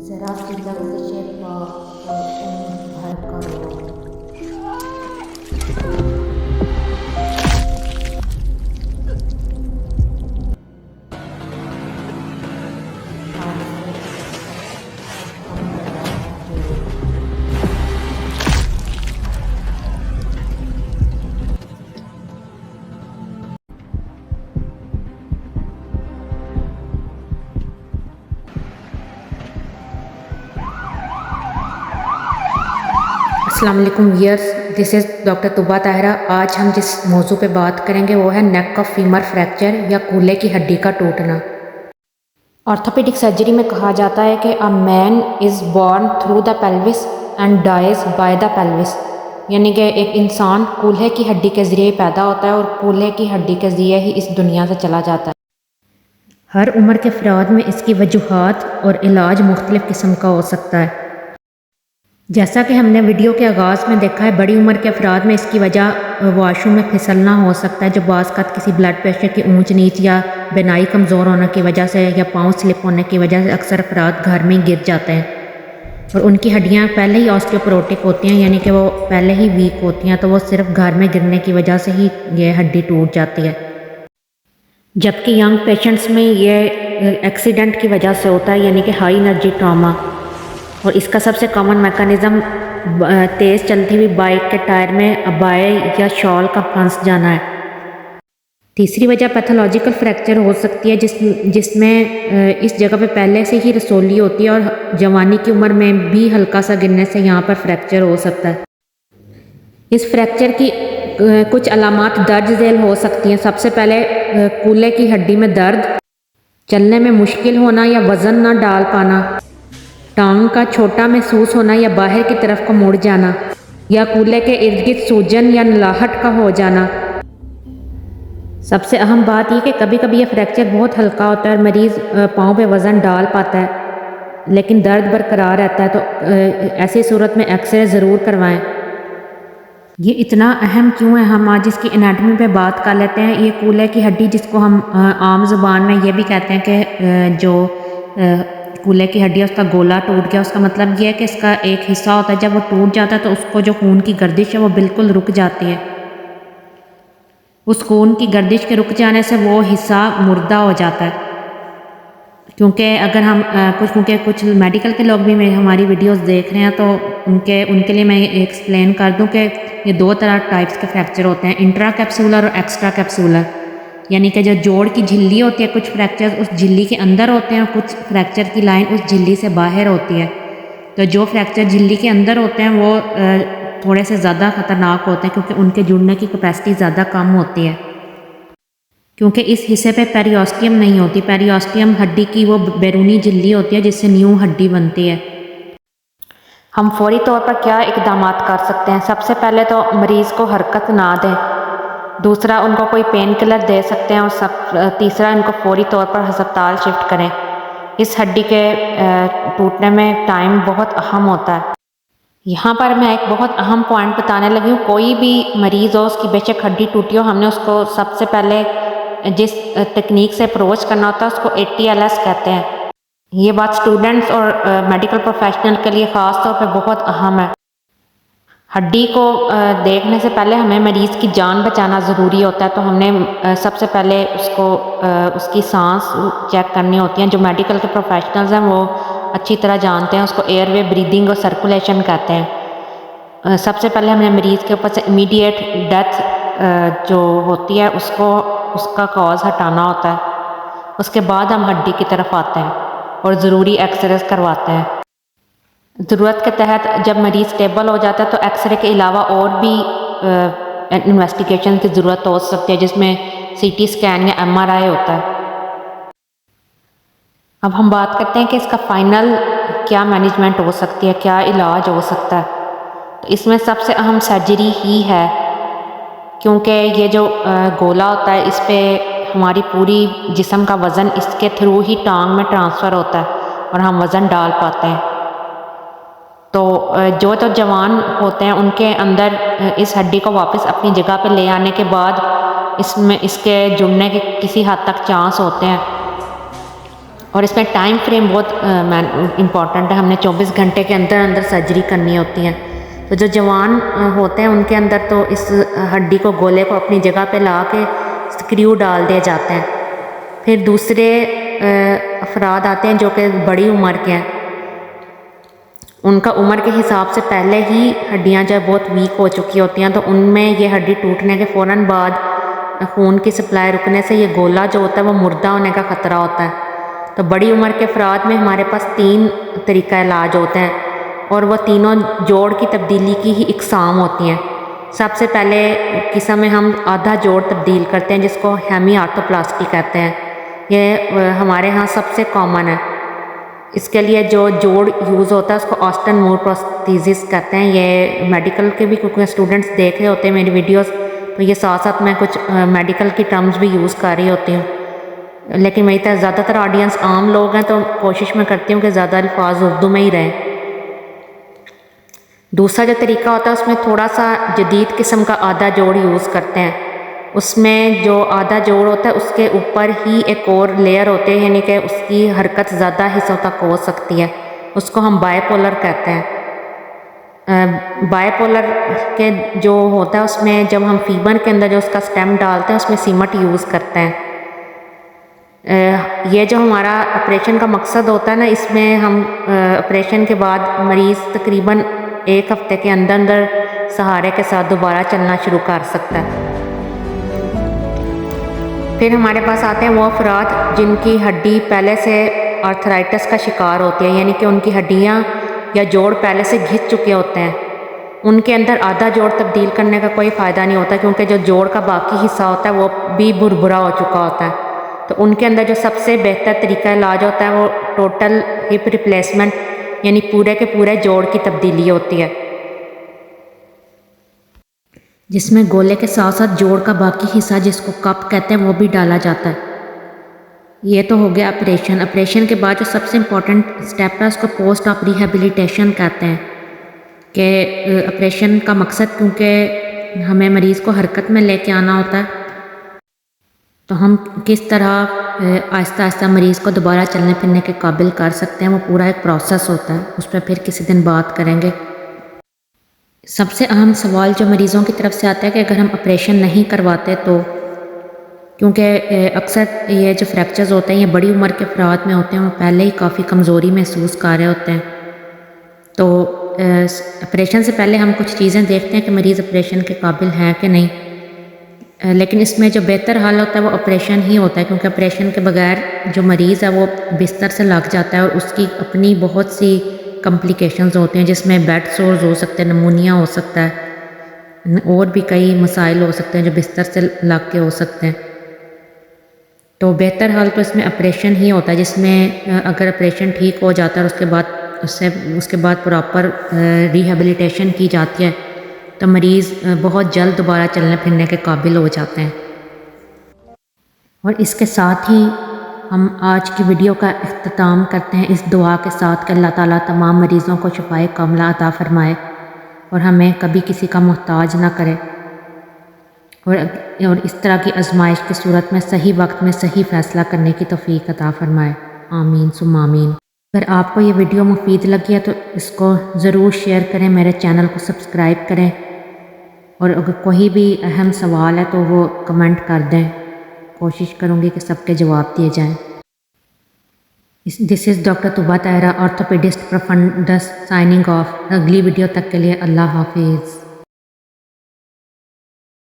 ज़रा सी लफ्ज़ पा भर करो। आज से हम लगाएंगे। अस्सलाम वालेकुम viewers, this is doctor Tuba Tahira. आज हम जिस मौजू पे बात करेंगे वो है नेक ऑफ फीमर फ्रैक्चर या कूल्हे की हड्डी का टूटना। ऑर्थोपेडिक सर्जरी में कहा जाता है कि a man is born through the pelvis and dies by the pelvis, यानी कि एक इंसान कूल्हे की हड्डी के ज़रिए पैदा होता है और कूल्हे की हड्डी के ज़रिए ही इस दुनिया से चला जाता है। हर उम्र के अफराद में इसकी वजूहात और इलाज मुख्तलिफ़ किस्म का हो सकता है। जैसा कि हमने वीडियो के आगाज़ में देखा है, बड़ी उम्र के अफराद में इसकी वजह वाशरूम में फिसलना हो सकता है, जो बाज़ किसी ब्लड प्रेशर की ऊंच नीच या बिनाई कमज़ोर होने की वजह से या पाँव स्लिप होने की वजह से अक्सर अफराद घर में ही गिर जाते हैं और उनकी हड्डियां पहले ही ऑस्टियोपोरोटिक होती हैं, यानी कि वो पहले ही वीक होती हैं, तो वो सिर्फ घर में गिरने की वजह से ही ये हड्डी टूट जाती है। जबकि यंग पेशेंट्स में ये एक्सीडेंट की वजह से होता है, यानी कि हाई एनर्जी ट्रॉमा, और इसका सबसे कॉमन मैकेनिज़्म तेज़ चलती हुई बाइक के टायर में अबाए या शॉल का फंस जाना है। तीसरी वजह पैथोलॉजिकल फ्रैक्चर हो सकती है जिसमें इस जगह पे पहले से ही रसोली होती है और जवानी की उम्र में भी हल्का सा गिरने से यहाँ पर फ्रैक्चर हो सकता है। इस फ्रैक्चर की कुछ अलामात दर्ज झेल हो सकती हैं। सबसे पहले कूल्हे की हड्डी में दर्द, चलने में मुश्किल होना या वज़न ना डाल पाना, टांग का छोटा महसूस होना या बाहर की तरफ को मुड़ जाना, या कूल्हे के इर्द गिर्द सूजन या नलाहट का हो जाना। सबसे अहम बात यह कि कभी कभी यह फ्रैक्चर बहुत हल्का होता है और मरीज़ पाँव पे वज़न डाल पाता है लेकिन दर्द बरकरार रहता है, तो ऐसी सूरत में एक्सरे ज़रूर करवाएं। ये इतना अहम क्यों है, हम आज इसकी एनाटमी पे बात कर लेते हैं। ये कूल्हे की हड्डी, जिसको हम आम ज़ुबान में ये भी कहते हैं कि जो कूल्हे की हड्डी है उसका गोला टूट गया, उसका मतलब ये है कि इसका एक हिस्सा होता है, जब वो टूट जाता है तो उसको जो खून की गर्दिश है वो बिल्कुल रुक जाती है। उस खून की गर्दिश के रुक जाने से वो हिस्सा मुर्दा हो जाता है। क्योंकि अगर हम कुछ मेडिकल के लोग भी हमारी वीडियोस देख रहे हैं तो उनके लिए मैं एक्सप्लेन कर दूं कि ये दो तरह टाइप्स के फ्रैक्चर होते हैं, इंट्रा कैप्सूलर और एक्स्ट्रा कैप्सूलर। यानी कि जो जोड़ की झिल्ली होती है, कुछ फ्रैक्चर उस झिल्ली के अंदर होते हैं और कुछ फ्रैक्चर की लाइन उस झिल्ली से बाहर होती है। तो जो फ्रैक्चर झिल्ली के अंदर होते हैं वो थोड़े से ज़्यादा ख़तरनाक होते हैं क्योंकि उनके जुड़ने की कैपेसिटी ज़्यादा कम होती है, क्योंकि इस हिस्से पे पेरियोस्टियम नहीं होती। पेरियोस्टियम हड्डी की वो बैरूनी झिल्ली होती है जिससे न्यू हड्डी बनती है। हम फौरी तौर पर क्या इकदाम कर सकते हैं? सबसे पहले तो मरीज़ को हरकत ना दें, दूसरा उनको कोई पेन किलर दे सकते हैं, और तीसरा इनको फौरी तौर पर अस्पताल शिफ्ट करें। इस हड्डी के टूटने में टाइम बहुत अहम होता है। यहाँ पर मैं एक बहुत अहम पॉइंट बताने लगी हूँ। कोई भी मरीज़ हो, उसकी बेशक हड्डी टूटी हो, हमने उसको सबसे पहले जिस टेक्निक से अप्रोच करना होता है उसको ATLS कहते हैं। ये बात स्टूडेंट्स और मेडिकल प्रोफेशनल के लिए ख़ास तौर पे बहुत अहम है। हड्डी को देखने से पहले हमें मरीज़ की जान बचाना ज़रूरी होता है, तो हमने सबसे पहले उसकी सांस चेक करनी होती है। जो मेडिकल के प्रोफेशनल्स हैं वो अच्छी तरह जानते हैं, उसको एयरवे ब्रीदिंग और सर्कुलेशन कहते हैं। सबसे पहले हमने मरीज़ के ऊपर से इमीडिएट डेथ जो होती है उसका कॉज हटाना होता है। उसके बाद हम हड्डी की तरफ आते हैं और ज़रूरी एक्सरेज करवाते हैं। ज़रूरत के तहत जब मरीज़ स्टेबल हो जाता है तो एक्सरे के अलावा और भी इन्वेस्टिगेशन की ज़रूरत हो सकती है, जिसमें CT स्कैन या MRI होता है। अब हम बात करते हैं कि इसका फाइनल क्या मैनेजमेंट हो सकती है, क्या इलाज हो सकता है। तो इसमें सबसे अहम सर्जरी ही है, क्योंकि ये जो गोला होता है इस पर हमारी पूरी जिस्म का वज़न इसके थ्रू ही टांग में ट्रांसफ़र होता है और हम वज़न डाल पाते हैं। तो जो जवान होते हैं उनके अंदर इस हड्डी को वापस अपनी जगह पे ले आने के बाद इसके जुड़ने के किसी हद तक चांस होते हैं। और इसमें टाइम फ्रेम बहुत इम्पॉर्टेंट है। हमने 24 घंटे के अंदर अंदर सर्जरी करनी होती है। तो जो जवान होते हैं उनके अंदर तो इस हड्डी को, गोले को अपनी जगह पे ला के स्क्रू डाल दिए जाते हैं। फिर दूसरे अफराद आते हैं जो कि बड़ी उम्र के हैं, उनका उम्र के हिसाब से पहले ही हड्डियां जो बहुत वीक हो चुकी होती हैं, तो उनमें ये हड्डी टूटने के फ़ौरन बाद खून की सप्लाई रुकने से ये गोला जो होता है वो मुर्दा होने का ख़तरा होता है। तो बड़ी उम्र के अफराद में हमारे पास 3 तरीका इलाज होते हैं और वह तीनों जोड़ की तब्दीली की ही इकसाम होती हैं। सबसे पहले किस्म में हम आधा जोड़ तब्दील करते हैं जिसको हेमी आर्थोप्लास्टी कहते हैं। ये हमारे यहाँ सबसे कॉमन है। इसके लिए जो जोड़ यूज़ होता है उसको ऑस्टन मूर प्रोस्थेसिस कहते हैं। ये मेडिकल के भी कुछ स्टूडेंट्स देख रहे होते हैं मेरी वीडियोस, तो ये साथ साथ मैं कुछ मेडिकल की टर्म्स भी यूज़ कर रही होती हूँ, लेकिन मेरी तरह ज़्यादातर ऑडियंस आम लोग हैं तो कोशिश मैं करती हूँ कि ज़्यादा अल्फाज उर्दू में ही रहें। दूसरा जो तरीका होता है उसमें थोड़ा सा जदीद किस्म का आधा जोड़ यूज़ करते हैं। उसमें जो आधा जोड़ होता है उसके ऊपर ही एक और लेयर होती है, यानी कि उसकी हरकत ज़्यादा हिस्सों तक हो सकती है। उसको हम बायपोलर कहते हैं। बायपोलर के जो होता है उसमें जब हम फीबर के अंदर जो उसका स्टेम डालते हैं उसमें सीमट यूज़ करते हैं। ये जो हमारा ऑपरेशन का मकसद होता है ना, इसमें हम ऑपरेशन के बाद मरीज़ तकरीबन 1 हफ्ते के अंदर अंदर सहारे के साथ दोबारा चलना शुरू कर सकता है। फिर हमारे पास आते हैं वो अफराद जिनकी हड्डी पहले से आर्थराइटिस का शिकार होती है, यानी कि उनकी हड्डियाँ या जोड़ पहले से घिस चुके होते हैं। उनके अंदर आधा जोड़ तब्दील करने का कोई फ़ायदा नहीं होता, क्योंकि जो जोड़ का बाकी हिस्सा होता है वो भी भुरभुरा हो चुका होता है। तो उनके अंदर जो सबसे बेहतर तरीका इलाज होता है वो टोटल हिप रिप्लेसमेंट, यानी पूरे के पूरे जोड़ की तब्दीली होती है, जिसमें गोले के साथ साथ जोड़ का बाकी हिस्सा जिसको कप कहते हैं वो भी डाला जाता है। ये तो हो गया ऑपरेशन। ऑपरेशन के बाद जो सबसे इम्पोर्टेंट स्टेप है उसको पोस्ट ऑप रिहेबिलिटेशन कहते हैं। कि ऑपरेशन का मकसद, क्योंकि हमें मरीज़ को हरकत में लेके आना होता है, तो हम किस तरह आहिस्ता आहिस्ता मरीज़ को दोबारा चलने फिरने के काबिल कर सकते हैं, वो पूरा एक प्रोसेस होता है। उस पर फिर किसी दिन बात करेंगे। सबसे अहम सवाल जो मरीज़ों की तरफ से आता है कि अगर हम ऑपरेशन नहीं करवाते तो, क्योंकि अक्सर ये जो फ्रैक्चर्स होते हैं ये बड़ी उम्र के अफराद में होते हैं, वो पहले ही काफ़ी कमज़ोरी महसूस कर रहे होते हैं। तो ऑपरेशन से पहले हम कुछ चीज़ें देखते हैं कि मरीज़ ऑपरेशन के काबिल है कि नहीं, लेकिन इसमें जो बेहतर हाल होता है वो ऑपरेशन ही होता है, क्योंकि ऑपरेशन के बगैर जो मरीज़ है वो बिस्तर से लग जाता है और उसकी अपनी बहुत सी कॉम्प्लिकेशंस होते हैं, जिसमें बेड सोर्स हो सकते हैं, नमूनिया हो सकता है, और भी कई मसाइल हो सकते हैं जो बिस्तर से लग के हो सकते हैं। तो बेहतर हाल तो इसमें ऑपरेशन ही होता है, जिसमें अगर ऑपरेशन ठीक हो जाता है और उसके बाद प्रॉपर रिहेबिलिटेशन की जाती है तो मरीज़ बहुत जल्द दोबारा चलने फिरने के काबिल हो जाते हैं। और इसके साथ ही हम आज की वीडियो का इख्तिताम करते हैं इस दुआ के साथ कि अल्लाह ताला तमाम मरीज़ों को शिफाए कामिला अता फ़रमाए और हमें कभी किसी का मोहताज ना करे, और इस तरह की आजमाइश की सूरत में सही वक्त में सही फ़ैसला करने की तौफ़ीक अता फ़रमाए। आमीन सुम्मा आमीन। अगर आपको ये वीडियो मुफीद लगी है तो इसको ज़रूर शेयर करें, मेरे चैनल को सब्सक्राइब करें, और अगर कोई भी अहम सवाल है तो वो कमेंट कर दें। कोशिश करूँगी कि सबके जवाब दिए जाएं। This is doctor Tuba Tahira, orthopaedist profundus, signing off. अगली वीडियो तक के लिए अल्लाह हाफिज़।